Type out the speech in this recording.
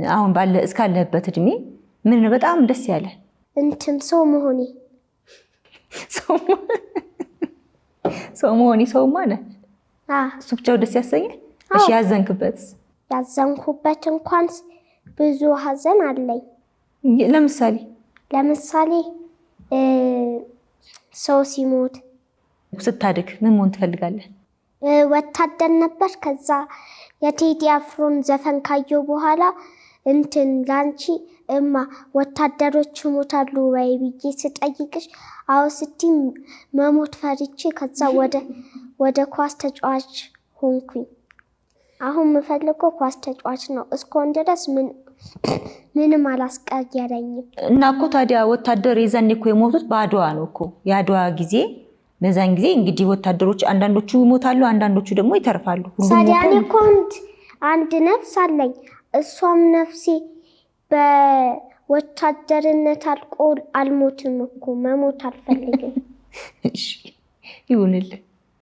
አሁን ባለ እስካለህበት እድሜ ምን ነው በጣም ደስ ያለ? እንትን ሰው መሆኔ ሰው ማለት እሱ ብቻው ደስ ያሰኘ? እሺ ያዘንክበት? ያዘንኩበት እንኳን ብዙ ሀዘን አለኝ። ለምሳሌ ሰው ሲሞት። ስታድግ ምን መሆን ትፈልጋለህ? ወታደር ነበር። ከዛ የቴዲ አፍሮን ዘፈን ካየሁ በኋላ እንትን ላንቺ እማ ወታደሮች ይሞታሉ ወይ ብዬ ስጠይቅሽ አዎ ስትይ መሞት ፈርቼ ከዛ ወደ ኳስ ተጫዋች ሆንኩኝ። አሁን የምፈልገው ኳስ ተጫዋች ነው። እስካሁን ድረስ ምንም አላስቀየረኝም። እና እኮ ታዲያ ወታደር የዛኔ እኮ የሞቱት በአድዋ ነው እኮ። የአድዋ ጊዜ በዛን ጊዜ እንግዲህ ወታደሮች አንዳንዶቹ ይሞታሉ፣ አንዳንዶቹ ደግሞ ይተርፋሉ። ሳዲያኔ እኮ አንድ ነፍስ አለኝ። እሷም ነፍሴ በወታደርነት አልቆ አልሞትም እኮ። መሞት አልፈልግም። እሺ ይሁንልህ።